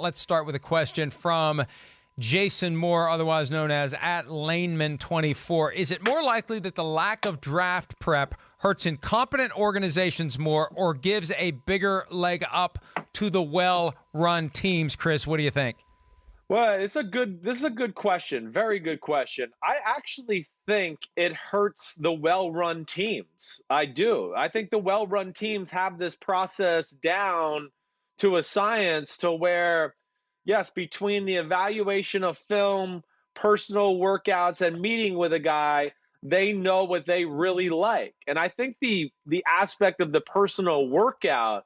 Let's start with a question from Jason Moore, otherwise known as @Laneman24. Is it more likely that the lack of draft prep hurts incompetent organizations more or gives a bigger leg up to the well-run teams? Chris, what do you think? Well, this is a good question. Very good question. I actually think it hurts the well-run teams. I do. I think the well-run teams have this process down to a science to where, yes, between the evaluation of film, personal workouts, and meeting with a guy, they know what they really like. And I think the aspect of the personal workout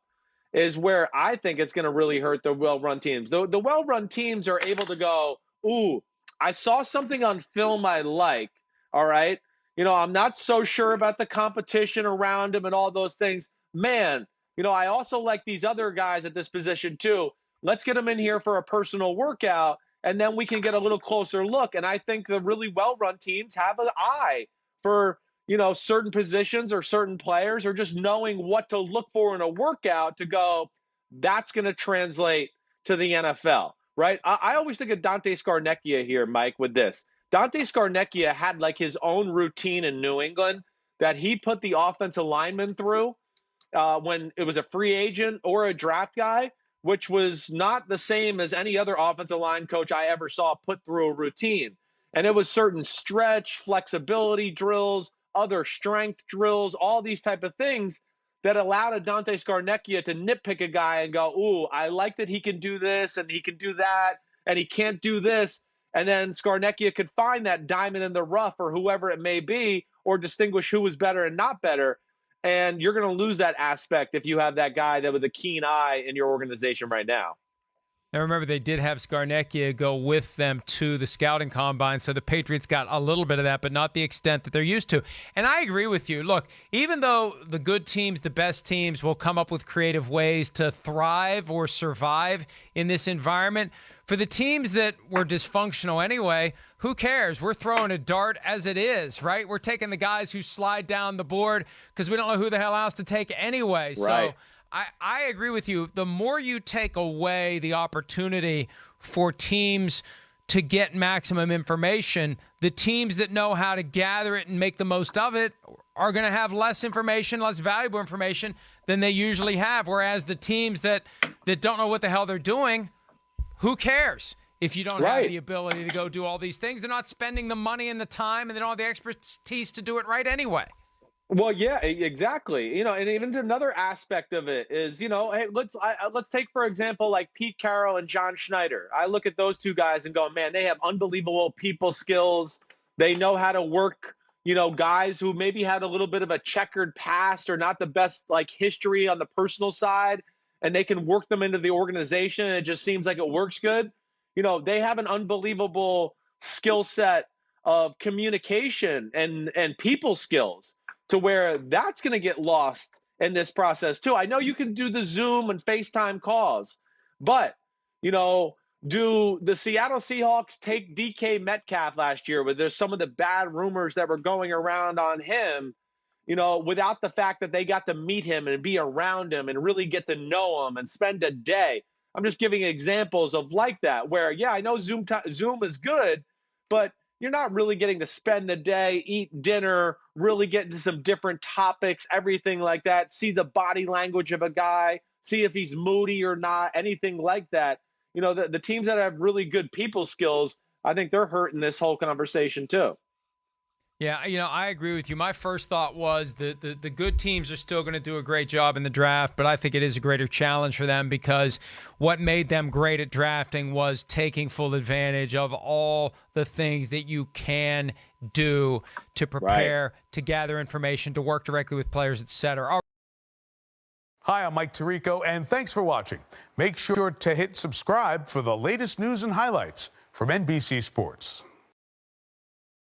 is where I think it's going to really hurt the well-run teams. The well-run teams are able to go, ooh, I saw something on film I like. All right. I'm not so sure about the competition around him and all those things. Man, I also like these other guys at this position too. Let's get them in here for a personal workout, and then we can get a little closer look. And I think the really well-run teams have an eye for certain positions or certain players, or just knowing what to look for in a workout to go, that's going to translate to the NFL, right? I always think of Dante Scarnecchia here, Mike, with this. Dante Scarnecchia had like his own routine in New England that he put the offensive lineman through when it was a free agent or a draft guy, which was not the same as any other offensive line coach I ever saw put through a routine. And it was certain stretch, flexibility drills, other strength drills, all these type of things that allowed a Dante Scarnecchia to nitpick a guy and go, ooh, I like that he can do this and he can do that and he can't do this. And then Scarnecchia could find that diamond in the rough or whoever it may be, or distinguish who was better and not better. And you're going to lose that aspect if you have that guy that with a keen eye in your organization right now. Now, remember, they did have Scarnecchia go with them to the scouting combine, so the Patriots got a little bit of that, but not the extent that they're used to. And I agree with you. Look, even though the good teams, the best teams, will come up with creative ways to thrive or survive in this environment, for the teams that were dysfunctional anyway, who cares? We're throwing a dart as it is, right? We're taking the guys who slide down the board because we don't know who the hell else to take anyway. Right. So I agree with you. The more you take away the opportunity for teams to get maximum information, the teams that know how to gather it and make the most of it are going to have less information, less valuable information than they usually have. Whereas the teams that don't know what the hell they're doing, who cares? If you don't have the ability to go do all these things, they're not spending the money and the time, and they don't have the expertise to do it right anyway. Well, yeah, exactly. And even another aspect of it is, hey, let's take, for example, like Pete Carroll and John Schneider. I look at those two guys and go, man, they have unbelievable people skills. They know how to work, guys who maybe had a little bit of a checkered past or not the best like history on the personal side, and they can work them into the organization, and it just seems like it works good. They have an unbelievable skill set of communication and people skills, to where that's going to get lost in this process too. I know you can do the Zoom and FaceTime calls, but, do the Seattle Seahawks take DK Metcalf last year, where there's some of the bad rumors that were going around on him, without the fact that they got to meet him and be around him and really get to know him and spend a day? I'm just giving examples of like that, where, yeah, I know Zoom is good, but you're not really getting to spend the day, eat dinner, really get into some different topics, everything like that, see the body language of a guy, see if he's moody or not, anything like that. The teams that have really good people skills, I think they're hurting this whole conversation too. Yeah, I agree with you. My first thought was the good teams are still going to do a great job in the draft, but I think it is a greater challenge for them, because what made them great at drafting was taking full advantage of all the things that you can do to prepare, to gather information, to work directly with players, etc. Hi, I'm Mike Tirico, and thanks for watching. Make sure to hit subscribe for the latest news and highlights from NBC Sports.